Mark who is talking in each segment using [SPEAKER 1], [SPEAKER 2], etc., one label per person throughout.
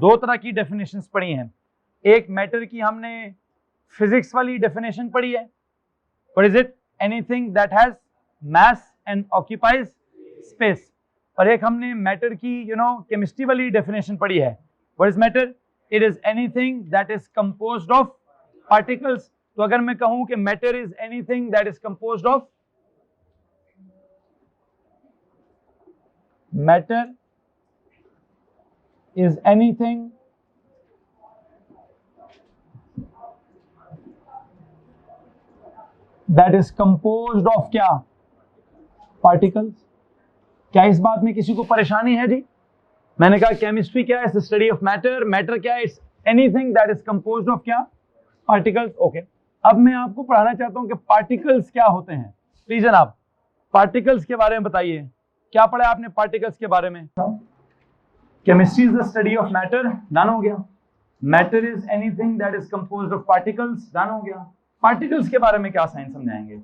[SPEAKER 1] दो तरह की डेफिनेशंस पढ़ी हैं। एक मैटर की हमने फिजिक्स वाली डेफिनेशन पढ़ी है, what is it, anything that has mass and occupies space. और एक हमने मैटर की केमिस्ट्री वाली डेफिनेशन पढ़ी है, what is matter, it is anything that is composed of particles. तो अगर मैं कहूं कि matter is anything that is composed of, matter is anything that is composed of क्या, पार्टिकल्स। क्या इस बात में किसी को परेशानी है जी? मैंने कहा केमिस्ट्री क्या है, स्टडी ऑफ मैटर, मैटर क्या है, it's anything that is composed of क्या, पार्टिकल्स। ओके, अब मैं आपको पढ़ाना चाहता हूं कि पार्टिकल्स क्या होते हैं। प्लीज जनाब पार्टिकल्स के बारे में बताइए, क्या पढ़ा आपने पार्टिकल्स के बारे में? Chemistry is the study of matter, done हो गया। Matter is anything that is composed of particles, done हो गया। पार्टिकल्स के बारे में क्या साइंस समझाएंगे?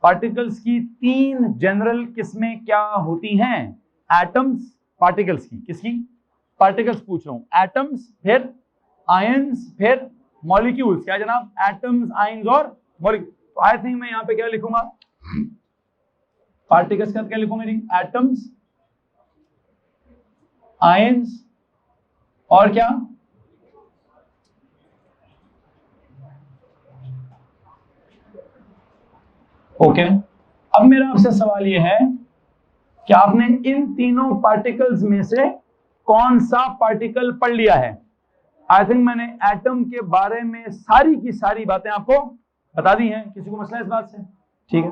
[SPEAKER 1] पार्टिकल्स की तीन जनरल किस्में क्या होती हैं? एटम्स, पार्टिकल्स की, किसकी? पार्टिकल्स पूछ रहा हूं। एटम्स, फिर आयंस, फिर मॉलिक्यूल्स। क्या जनाब? एटम्स, आयंस और मॉलिक्यूल। तो आई थिंक मैं यहां पे क्या लिखूंगा, पार्टिकल्स का क्या लिखूंगा जी? एटम्स, आयंस और क्या? ओके अब मेरा आपसे सवाल यह है कि आपने इन तीनों पार्टिकल्स में से कौन सा पार्टिकल पढ़ लिया है? आई थिंक मैंने एटम के बारे में सारी की सारी बातें आपको बता दी हैं। किसी को मसला इस बात से? ठीक है।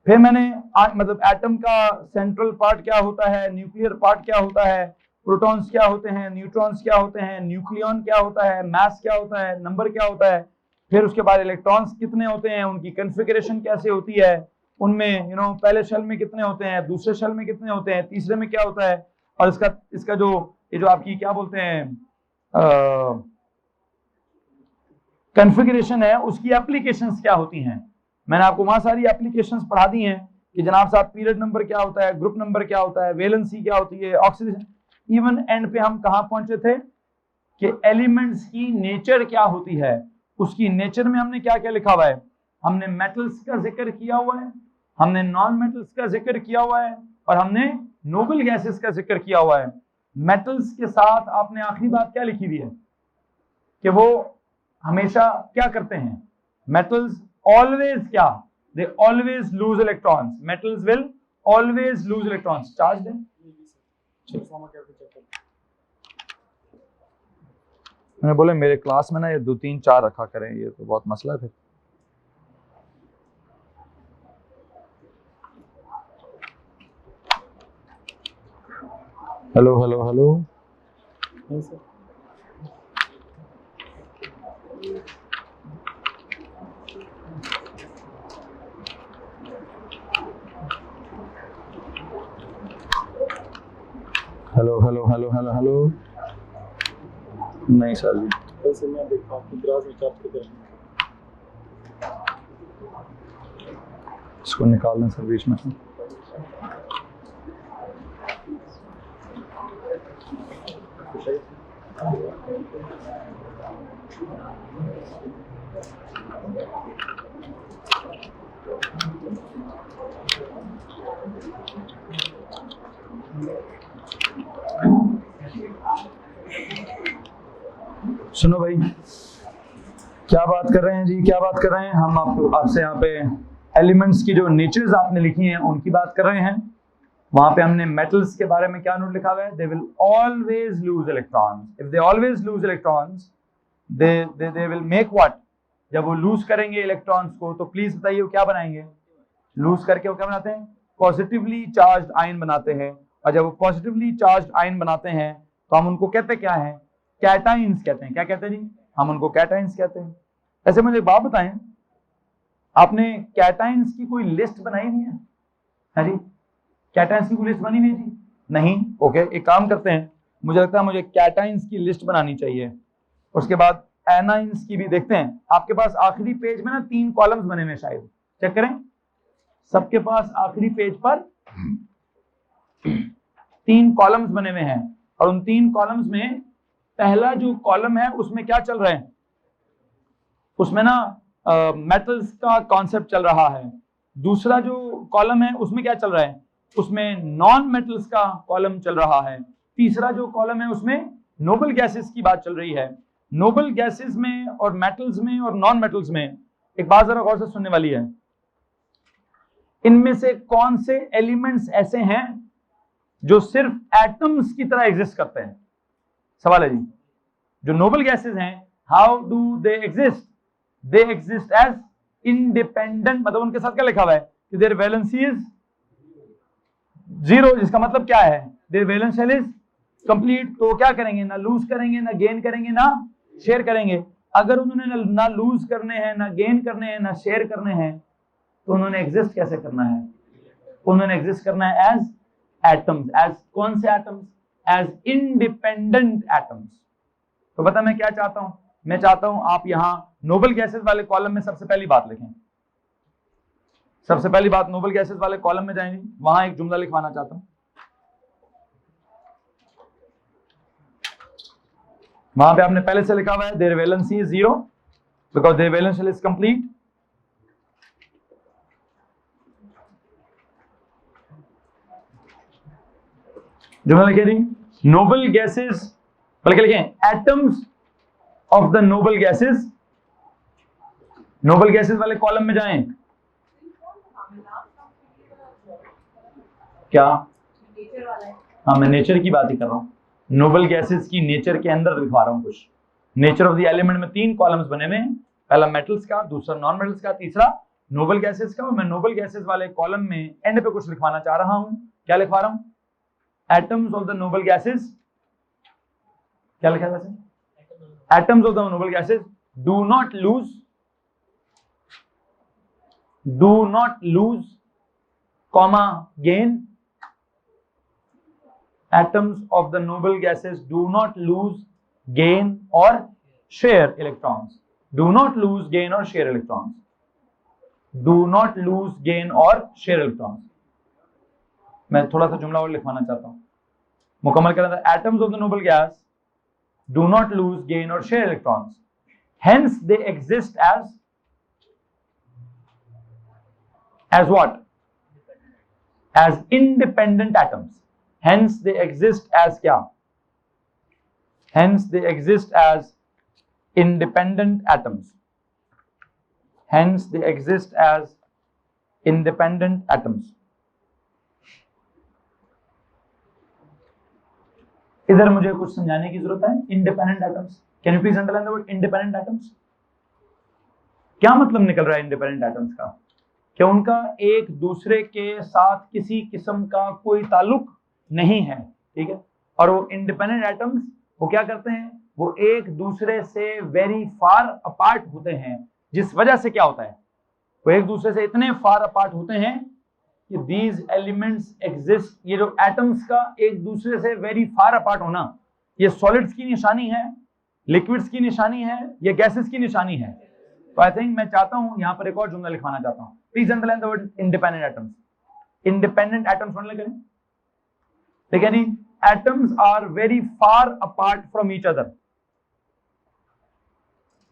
[SPEAKER 1] फिर मैंने मतलब एटम का सेंट्रल पार्ट क्या होता है, न्यूक्लियर पार्ट क्या होता है, प्रोटॉन्स क्या होते हैं, न्यूट्रॉन्स क्या होते हैं, न्यूक्लियन क्या होता है, मास क्या होता है, नंबर क्या होता है, फिर उसके बाद इलेक्ट्रॉन्स कितने होते हैं, उनकी कॉन्फ़िगरेशन कैसे होती है, उनमें पहले शेल में कितने होते हैं, दूसरे शेल में कितने होते हैं, तीसरे में क्या होता है, और इसका जो ये जो आपकी क्या बोलते हैं कॉन्फ़िगरेशन है, उसकी एप्लीकेशंस क्या होती हैं। मैंने आपको वहां सारी एप्लीकेशंस पढ़ा दी हैं कि जनाब साहब पीरियड नंबर क्या होता है, ग्रुप नंबर क्या होता है, वैलेंसी क्या होती है, ऑक्सीडेशन। इवन एंड पे हम कहां पहुंचे थे कि एलिमेंट्स की नेचर क्या होती है। उसकी नेचर में हमने क्या क्या लिखा हुआ है? हमने मेटल्स का जिक्र किया हुआ है, हमने नॉन मेटल्स का जिक्र किया हुआ है, और हमने नोबल गैसेस का जिक्र किया हुआ है। मेटल्स के साथ आपने आखिरी बात क्या लिखी हुई है कि वो हमेशा क्या करते हैं? मेटल्स ऑलवेज क्या, they always lose electrons. Metals will always lose electrons. Charge दें। मैंने बोले मेरे क्लास में ना ये 2 3 4 रखा करें, ये तो बहुत मसला है फिर। Hello hello hello. Hello hello hello hello hello. नहीं सर जी, मैं देखता हूँ इसको निकाल दें सर बीच में से। सुनो भाई, क्या बात कर रहे हैं जी, क्या बात कर रहे हैं हम? आपसे यहाँ पे एलिमेंट्स की जो नेचर्स आपने लिखी हैं उनकी बात कर रहे हैं। वहां पे हमने मेटल्स के बारे में क्या नोट लिखा हुआ है? दे will always lose electrons. If they always lose electrons, they will make what? जब वो लूज करेंगे इलेक्ट्रॉन्स को, तो प्लीज बताइए वो क्या बनाएंगे? लूज करके वो क्या बनाते हैं? पॉजिटिवली चार्ज आयन बनाते हैं। और जब वो पॉजिटिवली चार्ज आयन बनाते हैं तो हम उनको कहते क्या हैं? कैटाइंस कहते हैं। क्या कहते हैं जी? हम उनको कैटाइंस कहते हैं। ऐसे मुझे एक बात बताएं, आपने कैटाइंस की कोई लिस्ट बनाई नहीं है? हाँ जी, कैटाइंस की कोई लिस्ट बनी हुई है जी? नहीं। ओके, एक काम करते हैं, मुझे लगता है मुझे कैटाइंस की लिस्ट बनानी चाहिए। उसके बाद एनाइंस की भी देखते हैं। आपके पास आखिरी पेज में ना 3 कॉलम्स बने हुए, शायद चेक करें। सबके पास आखिरी पेज पर 3 कॉलम्स बने हुए हैं, और उन 3 कॉलम्स में पहला जो कॉलम है उसमें क्या चल रहा है, उसमें ना मेटल्स का कॉन्सेप्ट चल रहा है। दूसरा जो कॉलम है उसमें क्या चल रहा है, उसमें नॉन मेटल्स का कॉलम चल रहा है। तीसरा जो कॉलम है उसमें नोबल गैसेस की बात चल रही है। नोबल गैसेस में और मेटल्स में और नॉन मेटल्स में एक बात जरा गौर से सुनने वाली है, इनमें से कौन से एलिमेंट्स ऐसे हैं जो सिर्फ एटम्स की तरह एग्जिस्ट करते हैं? सवाल है जी। जो नोबल गैसेस हैं, how do they exist? They exist as independent, मतलब उनके साथ क्या लिखा हुआ है कि देयर वैलेंसी इज 0, जिसका मतलब क्या है, their valence shell is complete. तो क्या करेंगे, ना लूज करेंगे, ना गेन करेंगे, ना शेयर करेंगे। अगर उन्होंने ना लूज करने हैं, ना गेन करने हैं, ना शेयर करने हैं, तो उन्होंने एग्जिस्ट कैसे करना है? उन्होंने एग्जिस्ट करना है एज एटम्स। एज कौन से एटम्स? As independent atoms. तो बता मैं क्या चाहता हूं, मैं चाहता हूं आप यहां नोबल गैसेस वाले कॉलम में सबसे पहली बात लिखें। सबसे पहली बात नोबल गैसेस वाले कॉलम में जाएंगे, वहां एक जुमला लिखवाना चाहता हूं। वहां पे आपने पहले से लिखा हुआ है their valency is 0 because their valence shell is complete. जुमला लिखे दी, नोबल गैसेस, बल्कि लिखें atoms of the noble gases. Noble gases वाले कॉलम में जाएं। क्या? हाँ, मैं नेचर की बात ही कर रहा हूं। नोबल गैसेस की नेचर के अंदर लिखवा रहा हूं कुछ। नेचर ऑफ द एलिमेंट में 3 कॉलम्स बने हुए हैं, पहला मेटल्स का, दूसरा नॉन मेटल्स का, तीसरा नोबल गैसेस का। और मैं नोबल गैसेस वाले कॉलम में एंड पे कुछ लिखवाना चाह रहा हूं। क्या लिखवा रहा हूं? Atoms of the noble gases. क्या लिखा है वैसे? Atoms of the noble gases do not lose comma gain. Atoms of the noble gases do not lose, gain or share electrons. Do not lose, gain or share electrons. Do not lose, gain or share electrons. मैं थोड़ा सा जुमला और लिखवाना चाहता हूं, मुकम्मल करना था। Atoms of the noble gas do not lose, gain or share electrons. Hence they exist as what? As independent atoms. Hence they exist as क्या? Hence they exist as independent atoms. Hence they exist as independent atoms. इधर मुझे कुछ समझाने की जरूरत है। Independent atoms. Can you please underline the word independent atoms? क्या मतलब निकल रहा है independent atoms का? क्या उनका एक दूसरे के साथ किसी किस्म का कोई ताल्लुक नहीं है, ठीक है। और वो इंडिपेंडेंट एटम्स वो क्या करते हैं, वो एक दूसरे से वेरी फार अपार्ट होते हैं, जिस वजह से क्या होता है, वो एक दूसरे से इतने फार अपार्ट होते हैं कि दीज एलिमेंट्स एग्जिस्ट। ये जो एटम्स का एक दूसरे से वेरी फार अपार्ट होना, ये सॉलिड्स की निशानी है, लिक्विड्स की निशानी है, ये गैसेस की निशानी है। तो आई थिंक मैं चाहता हूं यहां पर एक और जुमला लिखवाना चाहता हूं। Please underline the word independent atoms. Independent atoms one करें, ठीक है जी। Atoms are very far apart from each other.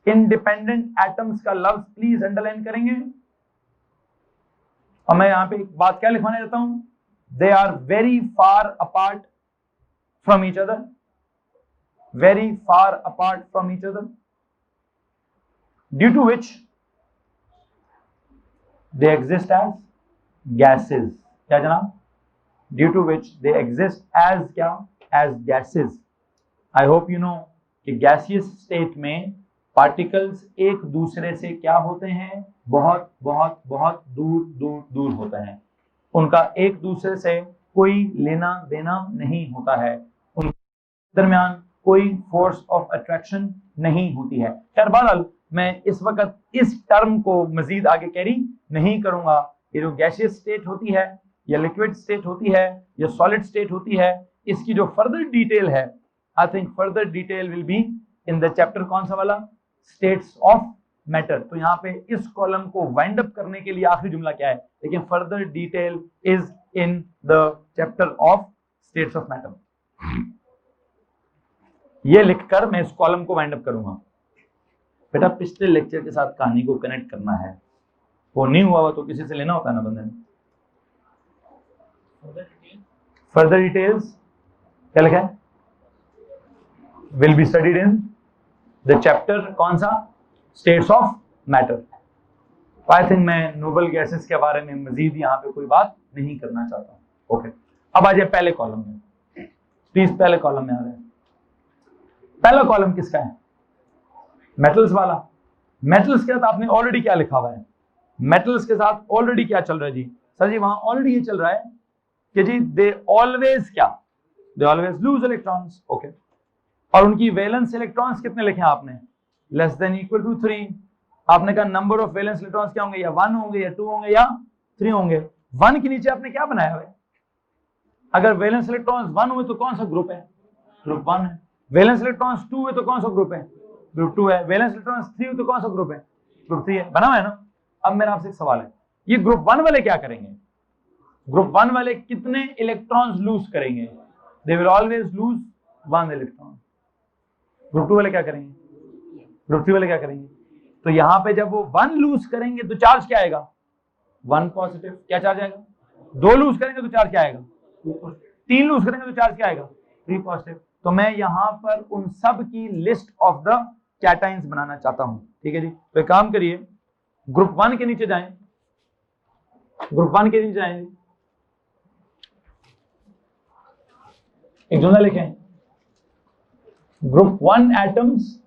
[SPEAKER 1] Independent atoms का लफ्ज प्लीज अंडरलाइन करेंगे। और मैं यहां पे एक बात क्या लिखवाने देता हूं, they are very far apart from each other. Very far apart from each other, due to which they exist as gases. क्या जनाब? Due to which they exist as क्या? As gases. I hope you know कि gaseous state में particles एक दूसरे से क्या होते हैं, बहुत बहुत बहुत दूर दूर दूर होते हैं। उनका एक दूसरे से कोई लेना देना नहीं होता है, उनके दरमियान कोई फोर्स ऑफ अट्रैक्शन नहीं होती है। खैर बहरहाल मैं इस वक्त इस टर्म को मजीद आगे कैरी नहीं करूंगा। ये जो गैसियस स्टेट होती है, या लिक्विड स्टेट होती है, या सॉलिड स्टेट होती है, इसकी जो फर्दर डिटेल है, I think further detail will be in the chapter कौन सा वाला, स्टेट्स ऑफ मैटर। तो यहाँ पे इस कॉलम को वाइंड अप करने के लिए आखिरी जुमला क्या है, लेकिन further detail is in the chapter of states of matter. ये लिखकर मैं इस कॉलम को वाइंड अप करूंगा। बेटा पिछले लेक्चर के साथ कहानी को कनेक्ट करना है, वो नहीं हुआ तो किसी से लेना होता है ना बंदे ने। फर्दर डिटेल्स क्या लिखा है? Will be studied in the chapter, कौन सा? States of matter. I think मैं नोबल गैसेस के बारे में मजीद यहाँ पे कोई बात नहीं करना चाहता हूँ। ओके, अब आ जाए पहले कॉलम में, प्लीज पहले कॉलम में आ रहे हैं। पहला कॉलम किसका है? मेटल्स वाला। मेटल्स के साथ आपने ऑलरेडी क्या लिखा हुआ है? मेटल्स के साथ ऑलरेडी क्या चल रहा है जी? सर जी वहां ऑलरेडी ये चल रहा है कि जी दे ऑलवेज क्या? They always lose electrons. Okay, और उनकी वैलेंस इलेक्ट्रॉन्स कितने लिखे हैं आपने? Less than equal to 3। आपने कहा नंबर ऑफ वैलेंस इलेक्ट्रॉन्स क्या होंगे? या 1 होंगे या 2 होंगे या 3 होंगे। 1 के नीचे आपने क्या बनाया है? अगर वैलेंस इलेक्ट्रॉन्स 1 हुए तो कौन सा ग्रुप है? ग्रुप 1 है। वैलेंस इलेक्ट्रॉन्स 2 हुए तो कौन सा ग्रुप है? ग्रुप 2 है। वैलेंस इलेक्ट्रॉन्स 3 हुए तो कौन सा ग्रुप है? ग्रुप 3 है। बना हुआ है ना? अब मेरा आपसे एक सवाल है, ये ग्रुप 1 वाले क्या करेंगे? ग्रुप 1 वाले कितने इलेक्ट्रॉन्स लूज करेंगे? They will always lose 1 electron. Group 2 वाले क्या करेंगे? ग्रुप 3 वाले क्या करेंगे? तो यहां पे जब वो 1 लूज करेंगे तो चार्ज क्या आएगा? 1 पॉजिटिव। क्या चार्ज आएगा? 2 लूज करेंगे तो चार्ज क्या आएगा? 3 लूज करेंगे तो चार्ज क्या आएगा? 3 पॉजिटिव। तो मैं यहां पर उन सब की लिस्ट ऑफ द कैटाइंस बनाना चाहता हूं। ठीक है जी, तो एक काम करिए, ग्रुप 1 के नीचे जाएं, ग्रुप 1 के नीचे जाएं, एक जुमला लिखें, ग्रुप 1 एटम्स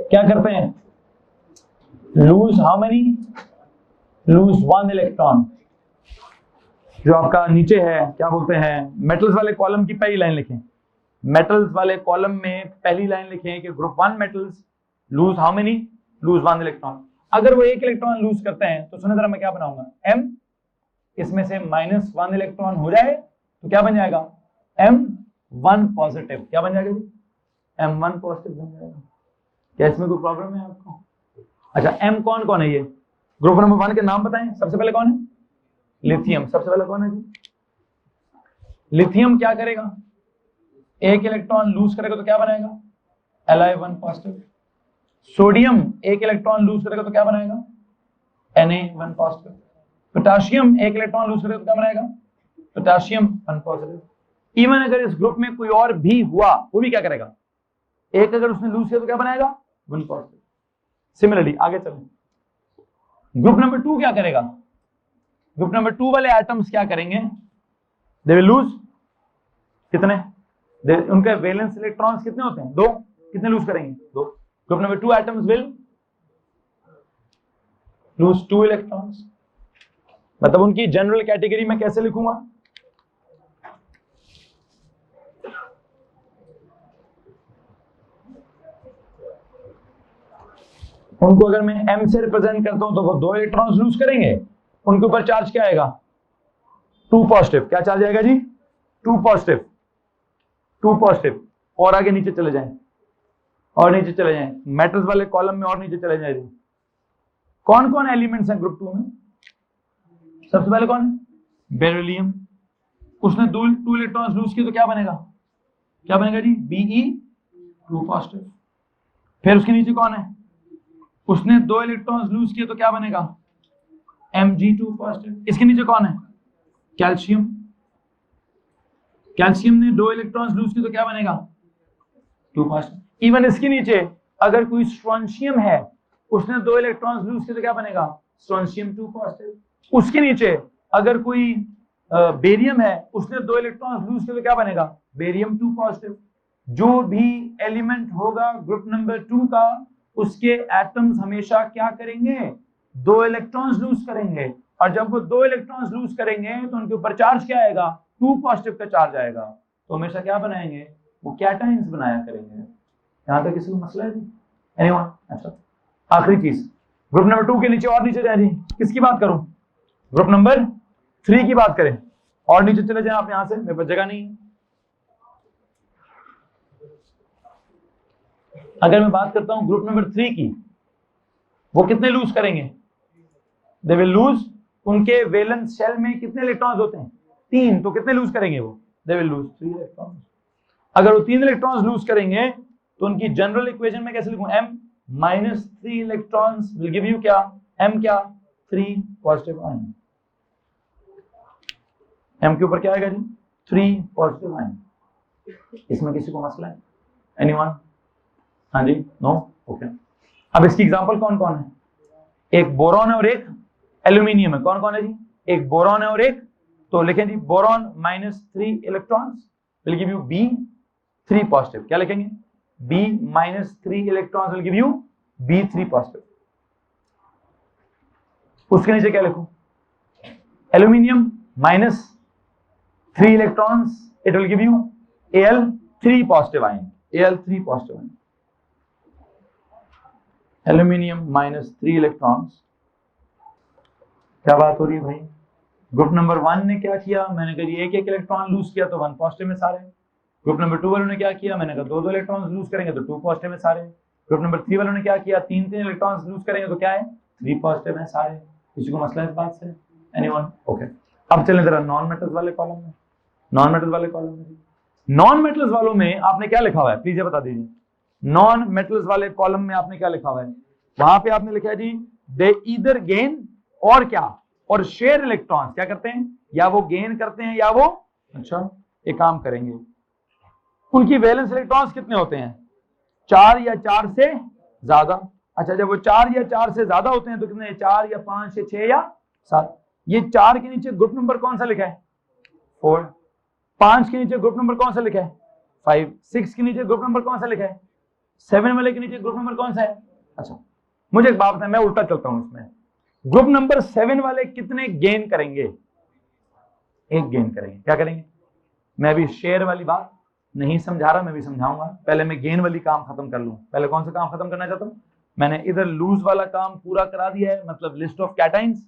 [SPEAKER 1] क्या करते हैं? Lose how many? Lose 1 electron. जो आपका नीचे है क्या बोलते हैं, मेटल्स वाले कॉलम की पहली लाइन लिखें। मेटल्स वाले कॉलम में पहली लाइन लिखें कि group 1 metals lose how many? Lose 1 electron. अगर वो 1 इलेक्ट्रॉन लूज करते हैं तो सुनिए जरा, मैं क्या बनाऊंगा? m, इसमें से -1 इलेक्ट्रॉन हो जाए तो क्या बन जाएगा? m1 positive. क्या बन जाएगा जी? m1 पॉजिटिव बन जाएगा। क्या इसमें कोई प्रॉब्लम है आपको? अच्छा, m कौन कौन है? ये ग्रुप नंबर 1 के नाम बताएं। सबसे पहले कौन है? लिथियम। सबसे पहले कौन है जी? लिथियम क्या करेगा? 1 इलेक्ट्रॉन लूज करेगा तो क्या बनाएगा? Li1 positive. Sodium 1 electron lose करेगा तो क्या बनाएगा? Na1 positive. Potassium 1 electron lose करेगा तो क्या बनाएगा? Potassium 1 positive. इवन अगर इस ग्रुप में कोई और भी हुआ, वो भी क्या करेगा? 1 अगर उसने लूज किया तो क्या बनाएगा? 1 पॉजिटिव। सिमिलरली आगे चलें, ग्रुप नंबर 2 क्या करेगा? ग्रुप नंबर 2 वाले एटम्स क्या करेंगे? दे विल लूज कितने? उनके वैलेंस इलेक्ट्रॉन्स कितने होते हैं? 2। कितने लूज करेंगे? 2। Group number 2 atoms will lose 2 electrons. मतलब उनकी जनरल कैटेगरी में कैसे लिखूंगा? उनको अगर मैं m से रिप्रेजेंट करता हूं तो वो 2 इलेक्ट्रॉन्स लूज करेंगे, उनके ऊपर चार्ज क्या आएगा? 2 पॉजिटिव। क्या चार्ज आएगा जी? 2 पॉजिटिव। 2 पॉजिटिव। और आगे नीचे चले जाएं, और नीचे चले जाएं, मेटल्स वाले कॉलम में और नीचे चले जाएं। कौन कौन एलिमेंट्स हैं ग्रुप 2 में? सबसे पहले कौन है? बेरिलियम। उसने 2 इलेक्ट्रॉन्स लूज किए तो क्या बनेगा? क्या बनेगा जी? Be2 positive. फिर उसके नीचे कौन है? उसने 2 इलेक्ट्रॉन्स लूज किए तो क्या बनेगा? Mg2 positive. इसके नीचे कौन है? कैल्शियम। कैल्शियम ने 2 इलेक्ट्रॉन्स लूज किए तो क्या बनेगा? 2 पॉजिटिव। इवन इसके नीचे अगर कोई स्ट्रोंशियम है, उसने 2 इलेक्ट्रॉन्स लूज किए तो क्या बनेगा? Strontium 2 positive. उसके नीचे अगर कोई बेरियम है, उसने 2 इलेक्ट्रॉन्स लूज किए तो क्या बनेगा? Barium 2 positive. जो भी एलिमेंट होगा ग्रुप नंबर 2 का, उसके एटम्स हमेशा क्या करेंगे? 2 इलेक्ट्रॉन्स लूज करेंगे। और जब वो 2 इलेक्ट्रॉन्स लूज करेंगे तो उनके ऊपर चार्ज क्या आएगा? 2 पॉजिटिव का चार्ज आएगा। तो हमेशा क्या बनाएंगे? वो कैटाइंस बनाया करेंगे। यहां तक किसी को मसला है? एनीवन? अच्छा, आखिरी चीज, ग्रुप नंबर 2 के नीचे और नीचे जाए जी। किसकी बात करूं? ग्रुप नंबर 3 की बात करें। और नीचे चले जाए आप, यहां से मेरे पास जगह नहीं है। अगर मैं बात करता हूं ग्रुप नंबर 3 की, वो कितने लूज करेंगे? दे विल लूज, उनके वैलेंस शेल में कितने इलेक्ट्रॉन्स होते हैं? 3, तो कितने लूज करेंगे वो? They will lose 3 electrons. अगर वो 3 इलेक्ट्रॉन्स लूज करेंगे तो उनकी जनरल इक्वेशन में कैसे लिखूं? m minus 3 electrons will give you क्या? m क्या? 3 पॉजिटिव आयन। m के ऊपर क्या आएगा जी? 3 पॉजिटिव आयन। इसमें किसी को मसला है? एनीवन? हाँ जी? नो? ओके। अब इसकी एग्जांपल कौन कौन है? एक बोरॉन है और एक एल्यूमिनियम है। कौन कौन है जी? एक बोरॉन है और एक, तो लिखें जी boron minus 3 electrons will give you b 3 positive. क्या लिखेंगे? b minus 3 electrons will give you b 3 positive. उसके नीचे क्या लिखूं? Aluminium minus 3 electrons, it will give you Al 3 positive ion. Al 3 positive ion. Aluminium minus 3 electrons. क्या बात हो रही है भाई? ग्रुप नंबर 1 ने क्या किया? मैंने कहा जी एक इलेक्ट्रॉन लूज किया तो 1 पॉजिटिव में सारे। ग्रुप नंबर 2 वालों ने क्या किया? मैंने कहा 2 इलेक्ट्रॉन्स लूज करेंगे तो 2 पॉजिटिव में सारे। ग्रुप नंबर 3 वालों ने क्या किया? 3 इलेक्ट्रॉन्स लूज करेंगे तो क्या है? 3 पॉजिटिव है सारे। किसी को मसला है इस बात से? एनीवन? ओके। अब चलें जरा नॉन मेटल्स वाले कॉलम में। नॉन मेटल्स वाले कॉलम में, नॉन मेटल्स वालों में आपने क्या लिखा हुआ है? प्लीज ये बता दीजिए। नॉन मेटल्स वाले कॉलम में आपने क्या लिखा हुआ है? वहां पे आपने लिखा है जी दे ईदर गेन और क्या? और शेयर इलेक्ट्रॉन्स। क्या करते हैं? या वो गेन करते हैं या वो, अच्छा एक काम करेंगे, उनकी वैलेंस इलेक्ट्रॉन्स कितने होते हैं? 4 या 4 से ज्यादा। अच्छा, जब वो 4 या 4 से ज्यादा होते हैं तो कितने? 4 या 5 या 6 या 7। ये 4 के नीचे ग्रुप नंबर कौन सा लिखा है? 4। 5 के नीचे ग्रुप नंबर कौन सा लिखा है? 5। 6 के नीचे ग्रुप नंबर कौन सा लिखा है? 7 वाले के नीचे ग्रुप नंबर कौन सा है? अच्छा, मुझे एक बात बताएं, मैं उल्टा चलता हूं इसमें। ग्रुप नंबर 7 वाले कितने गेन करेंगे? 1 गेन करेंगे। क्या करेंगे? मैं अभी शेयर वाली बात नहीं समझा रहा, मैं भी समझाऊंगा। पहले मैं गेन वाली काम खत्म कर लूं। पहले कौन सा काम खत्म करना चाहता हूं? मैंने इधर लूज वाला काम पूरा करा दिया है, मतलब लिस्ट ऑफ कैटाइंस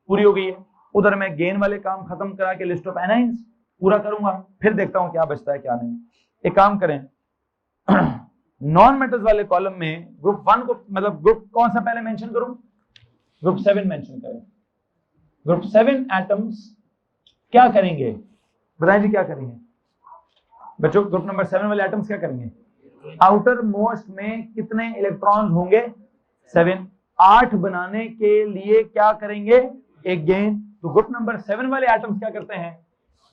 [SPEAKER 1] पूरी हो गई है। उधर मैं गेन वाले काम खत्म करा के लिस्ट ऑफ एनाइंस पूरा करूंगा, फिर देखता हूं क्या बचता है क्या नहीं। एक काम करें, नॉन मेटल्स वाले कॉलम में ग्रुप 1 को, मतलब ग्रुप कौन सा पहले मेंशन करूं? ग्रुप 7 मेंशन करें। ग्रुप 7 एटम्स क्या करेंगे? बताएं जी क्या करेंगे बच्चों? ग्रुप नंबर 7 वाले एटम्स क्या करेंगे? आउटर मोस्ट में कितने इलेक्ट्रॉन्स होंगे? 7। 8 बनाने के लिए क्या करेंगे? एक गेन। तो ग्रुप नंबर 7 वाले एटम्स क्या करते हैं?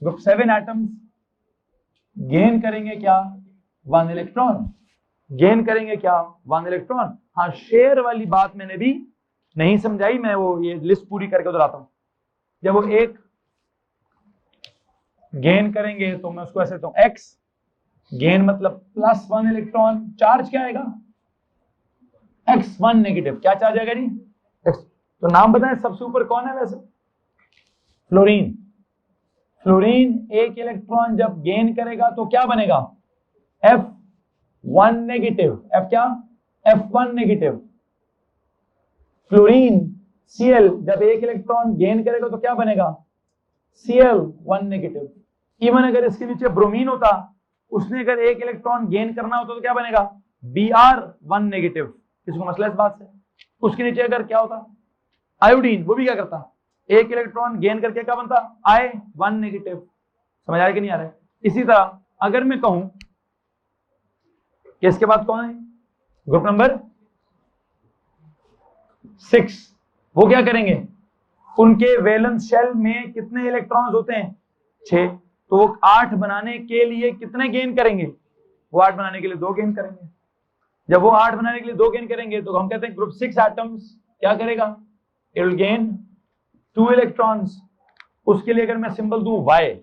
[SPEAKER 1] ग्रुप 7 एटम्स गेन करेंगे क्या? 1 इलेक्ट्रॉन। गेन करेंगे क्या? 1 इलेक्ट्रॉन। हाँ, शेयर वाली बात मैंने भी नहीं समझाई, मैं वो ये लिस्ट पूरी करके उधर आता हूं। जब वो एक गेन करेंगे तो मैं उसको ऐसे कहता हूं x गेन, मतलब +1 इलेक्ट्रॉन। चार्ज क्या आएगा? x1 negative. क्या चार्ज आएगा जी? x। तो नाम बताएं सबसे ऊपर कौन है वैसे? फ्लोरीन। फ्लोरीन 1 इलेक्ट्रॉन जब गेन करेगा तो क्या बनेगा? F1 negative. F क्या? F1 negative. फ्लोरीन Cl जब 1 इलेक्ट्रॉन गेन करेगा तो क्या बनेगा? Cl1 negative. इवन अगर इसके नीचे ब्रोमीन होता, उसने अगर 1 इलेक्ट्रॉन गेन करना होता तो क्या बनेगा? Br1 negative. किसको मसला इस बात से? उसके नीचे अगर क्या होता? आयोडीन, वो भी क्या करता? 1 इलेक्ट्रॉन गेन करके क्या बनता? I1 negative. समझ आ रहा है कि नहीं आ रहा है? इसी तरह अगर मैं कहूं कि इसके बाद कौन है? ग्रुप नंबर 6, वो क्या करेंगे? उनके वैलेंस शेल में कितने इलेक्ट्रॉन्स होते हैं? 6। तो वो 8 बनाने के लिए कितने गेन करेंगे? वो 8 बनाने के लिए 2 गेन करेंगे। जब वो 8 बनाने के लिए 2 गेन करेंगे तो हम कहते हैं ग्रुप 6 एटम्स क्या करेगा? It will gain 2 electrons. उसके लिए अगर मैं सिंबल दूं y,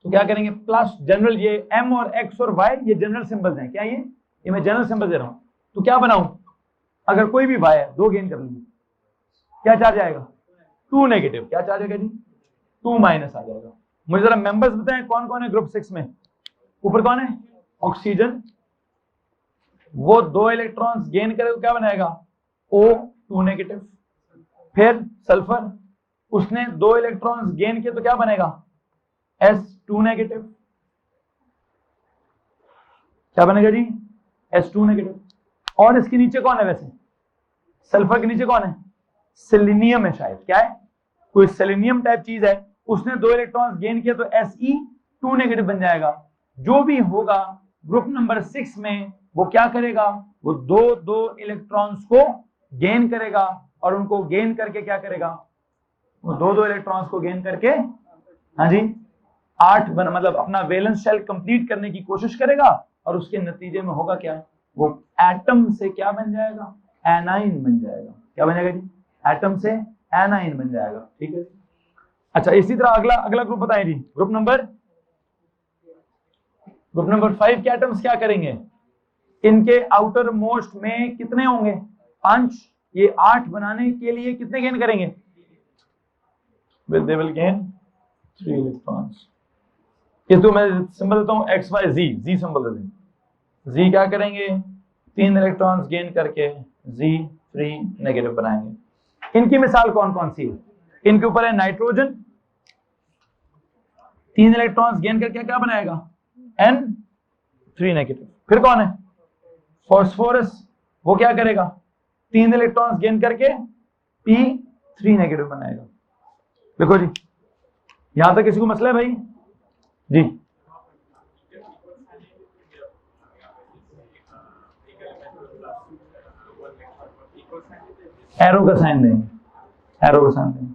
[SPEAKER 1] तो क्या करेंगे? प्लस जनरल, ये m और x और y ये जनरल सिंबल्स हैं। क्या ये मैं जनरल सिंबल दे रहा हूं। तो क्या बनाऊं? अगर कोई भी y है, 2 गेन कर लेंगे, क्या चार्ज आएगा? 2 नेगेटिव। क्या चार्ज आएगा जी? 2 माइनस आ जाएगा। मुझे जरा मेंबर्स बताएं कौन कौन है ग्रुप 6 में? ऊपर कौन है? ऑक्सीजन। वो 2 इलेक्ट्रॉन्स गेन करेगा तो क्या बनाएगा? O2 negative. फिर सल्फर, उसने 2 इलेक्ट्रॉन्स गेन किए तो क्या बनेगा? S2 negative. क्या बनेगा जी? S2 negative. और इसके नीचे कौन है वैसे? सल्फर के नीचे कौन है? सेलेनियम है शायद। क्या है? कोई सेलेनियम टाइप चीज है, उसने 2 इलेक्ट्रॉन्स गेन किया तो Se2 नेगेटिव बन जाएगा। जो भी होगा ग्रुप नंबर 6 में वो क्या करेगा, वो 2 इलेक्ट्रॉन्स को गेन करेगा और उनको गेन करके क्या करेगा, वो 2 इलेक्ट्रॉन्स को गेन करके, हाँ जी, 8 मतलब अपना वैलेंस शेल कंप्लीट करने की कोशिश करेगा और उसके नतीजे में होगा क्या, वो एटम से क्या बन जाएगा, एनाइन बन जाएगा। क्या बन जाएगा जी, एटम से एनाइन बन जाएगा। ठीक है। अच्छा, इसी तरह अगला ग्रुप बताएं जी, ग्रुप नंबर 5 के एटम्स क्या करेंगे, इनके आउटर मोस्ट में कितने होंगे, 5, ये 8 बनाने के लिए कितने गेन करेंगे, they will gain 3 इलेक्ट्रॉन्स। इसको मैं सिंबल देता हूं XYZ, Z सिंबल दे दें। Z क्या करेंगे, 3 इलेक्ट्रॉन्स गेन करके Z3 नेगेटिव बनाएंगे। इनकी मिसाल कौन कौन सी है, इनके ऊपर है नाइट्रोजन, 3 इलेक्ट्रॉन्स गेन करके क्या बनाएगा, N3 नेगेटिव। फिर कौन है, फास्फोरस, वो क्या करेगा, 3 इलेक्ट्रॉन्स गेन करके P3 नेगेटिव बनाएगा। देखो जी, यहां तक किसी को मसला है भाई जी? एरो का साइन देंगे, एरो का साइन देंगे।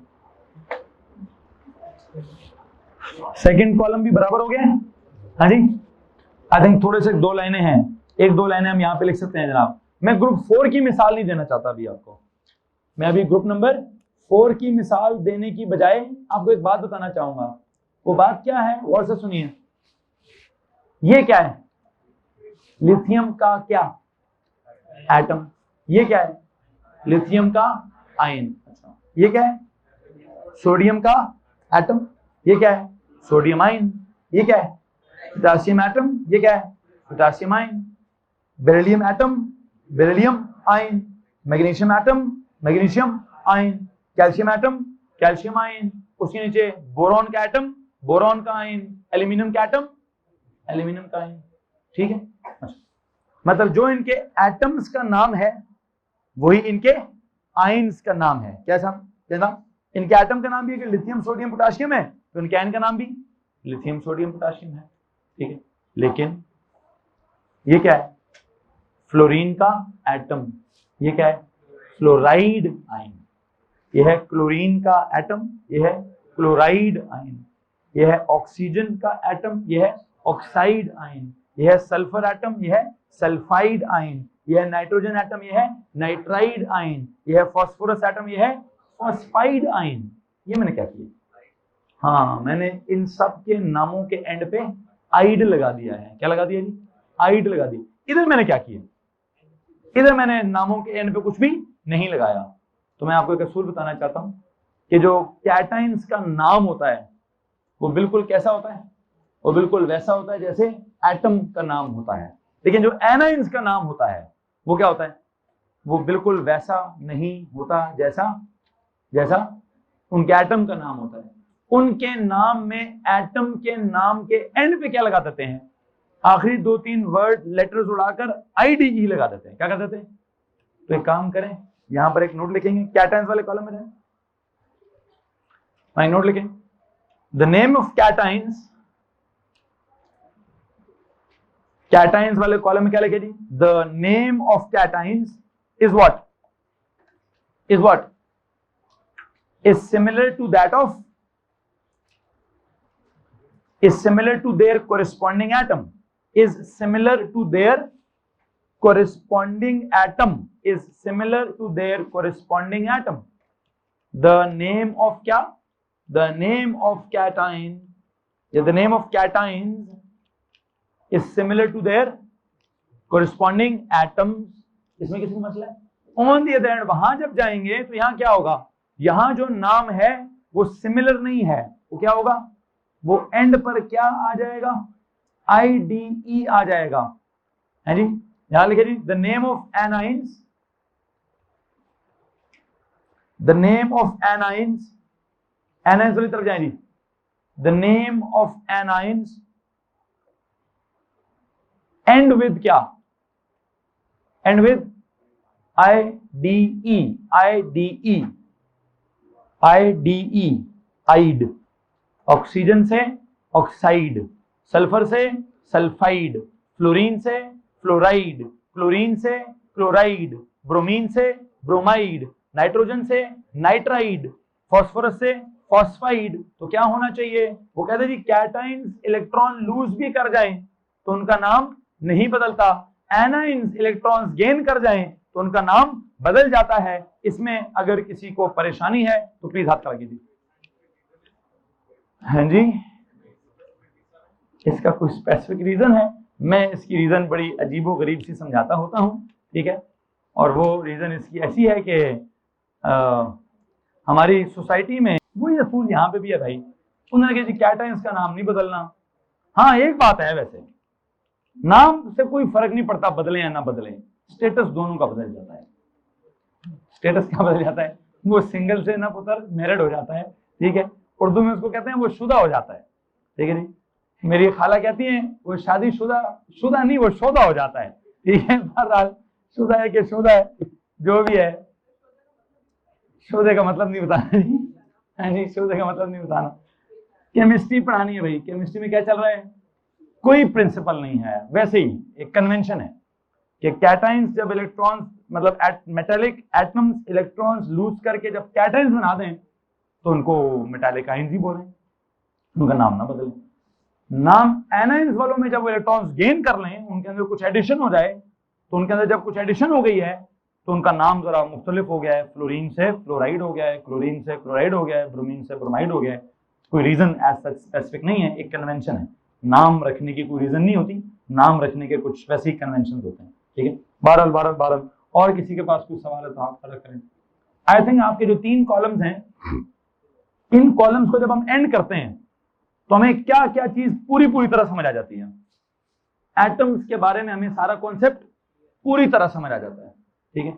[SPEAKER 1] सेकंड कॉलम भी बराबर हो गया है, हाँ जी। आई थिंक थोड़े से 2 लाइनें हैं, 1-2 लाइनें हम यहाँ पे लिख सकते हैं जनाब। मैं ग्रुप 4 की मिसाल नहीं देना चाहता अभी आपको, मैं अभी ग्रुप नंबर 4 की मिसाल देने की बजाय आपको एक बात बताना चाहूंगा। वो बात क्या है, और से सुनिए। ये क्या है, लिथियम का क्या एटम, ये क्या है, लिथियम का आयन। अच्छा, ये क्या है, सोडियम का एटम, ये क्या है, सोडियम आयन। ये क्या है, पोटेशियम एटम, ये क्या है, potassium ion. Beryllium atom, beryllium ion. Magnesium atom, magnesium ion. Calcium atom, calcium ion. उसके नीचे बोरॉन का एटम, बोरॉन का आयन। एल्यूमिनियम का एटम, एल्यूमिनियम का आयन। ठीक है। अच्छा, मतलब जो इनके एटम्स का नाम है वही इनके आयन्स का नाम है। क्या साहब, इनके एटम का नाम भी है, लिथियम सोडियम पोटेशियम है, तो इनके आयन का नाम भी लिथियम सोडियम पोटेशियम है। ठीक है। लेकिन ये क्या है, फ्लोरीन का एटम, ये क्या है, फ्लोराइड आयन। ये है क्लोरीन का एटम, ये है क्लोराइड आयन। ये है ऑक्सीजन का एटम, ये है ऑक्साइड आयन। ये है सल्फर एटम, ये है सल्फाइड आयन। ये है नाइट्रोजन एटम, ये है नाइट्राइड आयन। ये है फास्फोरस एटम, ये है फॉस्फाइड आयन। ये मैंने क्या किया, हाँ, मैंने इन सब के नामों के एंड पे आइड लगा दिया है। क्या लगा दिया जी, आइड लगा दी। इधर मैंने क्या किया, इधर मैंने नामों के एंड पे कुछ भी नहीं लगाया। तो मैं आपको एक असूल बताना चाहता हूं कि जो कैटाइंस का नाम होता है वो बिल्कुल कैसा होता है, वो बिल्कुल वैसा होता है जैसे एटम का नाम होता है। लेकिन जो एनाइंस का नाम होता है वो क्या होता है, वो बिल्कुल वैसा नहीं होता जैसा उनके एटम का नाम होता है। उनके नाम में एटम के नाम के एंड पे क्या लगा देते हैं, आखिरी 2-3 वर्ड लेटर्स उड़ाकर IDE लगा देते हैं। क्या कर देते हैं, तो एक काम करें, यहां पर एक नोट लिखेंगे, कैटाइंस वाले कॉलम में रहें, नोट लिखें, the name of cations, cations वाले कॉलम में क्या लिखे जी, the name of cations is what, is similar to that of, is similar to their corresponding atom, is similar to their corresponding atom, is similar to their corresponding atom. The name of क्या, the name of cation, the name of cations is similar to their corresponding atoms. इसमें किसी को मसला है? On the other hand, वहां जब जाएंगे तो यहां क्या होगा, यहां जो नाम है वो सिमिलर नहीं है, वो क्या होगा, वो एंड पर क्या आ जाएगा, IDE आ जाएगा, है जी। यहां लिखे जी, the name of anions, the name of anions, anions वाली तरफ जाए जी, the name of anions end with क्या, end with IDE, IDE, IDE, आइड, ऑक्सीजन से ऑक्साइड, सल्फर से सल्फाइड, फ्लोरीन से फ्लोराइड, क्लोरीन से क्लोराइड, ब्रोमीन से ब्रोमाइड, नाइट्रोजन से नाइट्राइड, फास्फोरस से फॉस्फाइड। तो क्या होना चाहिए? वो कहते हैं जी कैटाइंस इलेक्ट्रॉन लूज भी कर जाएं तो उनका नाम नहीं बदलता, एनाइंस इलेक्ट्रॉन्स गेन कर जाएं तो उनका नाम बदल जाता है। इसमें अगर किसी को परेशानी है तो प्लीज हाथ खड़ा कीजिए। हाँ जी, इसका कोई स्पेसिफिक रीजन है? मैं इसकी रीजन बड़ी अजीबो गरीब सी समझाता होता हूँ, ठीक है। और वो रीजन इसकी ऐसी है कि हमारी सोसाइटी में वो ये असूल यहाँ पे भी है भाई, उन्होंने कहा जी कैटाइंस का नाम नहीं बदलना। हाँ एक बात है, वैसे नाम से कोई फर्क नहीं पड़ता बदले या ना बदले, स्टेटस दोनों का बदल जाता है। स्टेटस क्या बदल जाता है? वो सिंगल से ना पुत्र मैरिड हो जाता है, ठीक है। उर्दू में उसको कहते हैं वो शुदा हो जाता है, ठीक है जी। मेरी खाला कहती है वो शादीशुदा, शुदा नहीं वो शोदा हो जाता है, ठीक है। बहरहाल शुदा है कि शुदा है, जो भी है, शोदे का मतलब नहीं बताना जी, शोदे का मतलब नहीं बताना। केमिस्ट्री पढ़ानी है भाई, केमिस्ट्री में क्या चल रहा है? कोई प्रिंसिपल नहीं है, वैसे ही एक कन्वेंशन है कि कैटाइंस जब इलेक्ट्रॉन्स मतलब मेटालिक एटम्स इलेक्ट्रॉन्स लूज करके जब कैटाइंस बना दें तो उनको मेटालिक आयंस ही बोलें, उनका नाम ना बदलें। नाम एनाइंस वालों में जब इलेक्ट्रॉन्स गेन कर लें, उनके अंदर कुछ एडिशन हो जाए, तो उनके अंदर जब कुछ एडिशन हो गई है तो उनका नाम जरा मुख्तलिफ हो गया है। फ्लोरीन से फ्लोराइड हो गया है, क्लोरीन से क्लोराइड हो गया है, ब्रोमीन से ब्रोमाइड हो गया है। कोई रीजन एज सच स्पेसिफिक नहीं है, एक कन्वेंशन है। नाम रखने की कोई रीजन नहीं होती, नाम रखने के कुछ वैसे ही कन्वेंशन होते हैं, ठीक है। बहरहाल और किसी के पास कुछ सवाल है तो आप खड़ा करें। आई थिंक आपके जो 3 कॉलम्स हैं, इन कॉलम्स को जब हम एंड करते हैं तो हमें क्या क्या चीज पूरी तरह समझ आ जाती है। एटम्स के बारे में हमें सारा कॉन्सेप्ट पूरी तरह समझ आ जाता है, ठीक है।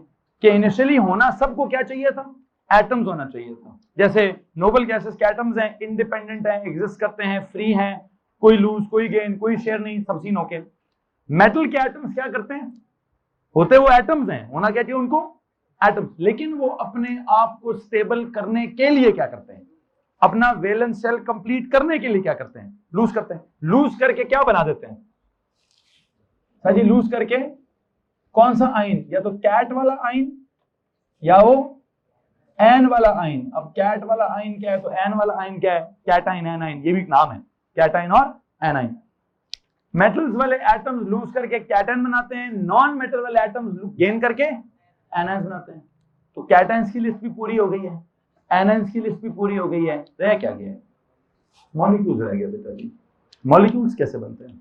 [SPEAKER 1] कि इनिशियली होना सबको क्या चाहिए था? एटम्स होना चाहिए था। जैसे नोबल गैसेस के एटम्स हैं, इंडिपेंडेंट हैं, एग्जिस्ट करते हैं, फ्री हैं, कोई लूज कोई गेन कोई शेयर नहीं, सब सीन होके। मेटल के एटम्स क्या करते हैं? होते वो एटम्स हैं, होना क्या चाहिए उनको? एटम्स। लेकिन वो अपने आप को स्टेबल करने के लिए क्या करते हैं? अपना वैलेंस शेल कंप्लीट करने के लिए क्या करते हैं? लूज करते हैं। लूज करके क्या बना देते हैं? सर जी लूज करके कौन सा आइन? या तो कैट वाला आइन या वो एन वाला आइन। अब कैट वाला आइन क्या है तो एन वाला आइन क्या है? कैटाइन एनाइन, ये भी एक नाम है, कैटाइन और एनाइन। मेटल्स वाले एटम्स लूज करके कैटाइन बनाते हैं, नॉन मेटल वाले एटम्स गेन करके एनाइंस बनाते हैं। तो कैटाइंस की लिस्ट भी पूरी हो गई है, एनाइंस की लिस्ट भी पूरी हो गई है। रह क्या गया? मॉलिक्यूल्स रह गया बेटा जी। मॉलिक्यूल्स कैसे बनते हैं?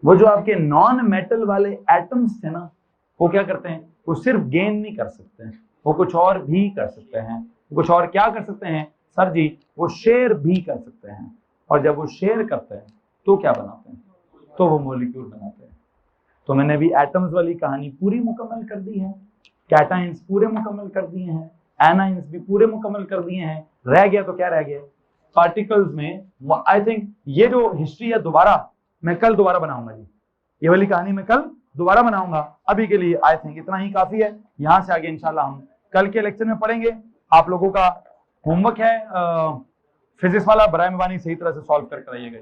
[SPEAKER 1] वो जो आपके नॉन मेटल वाले एटम्स थे ना, वो क्या करते हैं? वो सिर्फ गेन नहीं कर सकते हैं, वो कुछ और भी कर सकते हैं। कुछ और क्या कर सकते हैं सर जी? वो शेयर भी कर सकते हैं। और जब वो शेयर करते हैं तो क्या बनाते हैं? तो वो मॉलिक्यूल बनाते हैं। तो मैंने भी एटम्स वाली कहानी पूरी मुकम्मल कर दी है, कैटाइंस पूरे मुकम्मल कर दिए हैं, एनाइंस भी पूरे मुकम्मल कर दिए हैं। रह गया तो क्या रह गया? पार्टिकल्स में। आई थिंक ये जो हिस्ट्री है दोबारा मैं कल दोबारा बनाऊंगा जी, ये वाली कहानी मैं कल दोबारा बनाऊंगा। अभी के लिए आई थिंक इतना ही काफी है। यहां से आगे इंशाल्लाह हम कल के लेक्चर में पढ़ेंगे। आप लोगों का होमवर्क है फिजिक्स वाला, बराए मेहरबानी सही तरह से सॉल्व करके आइएगा।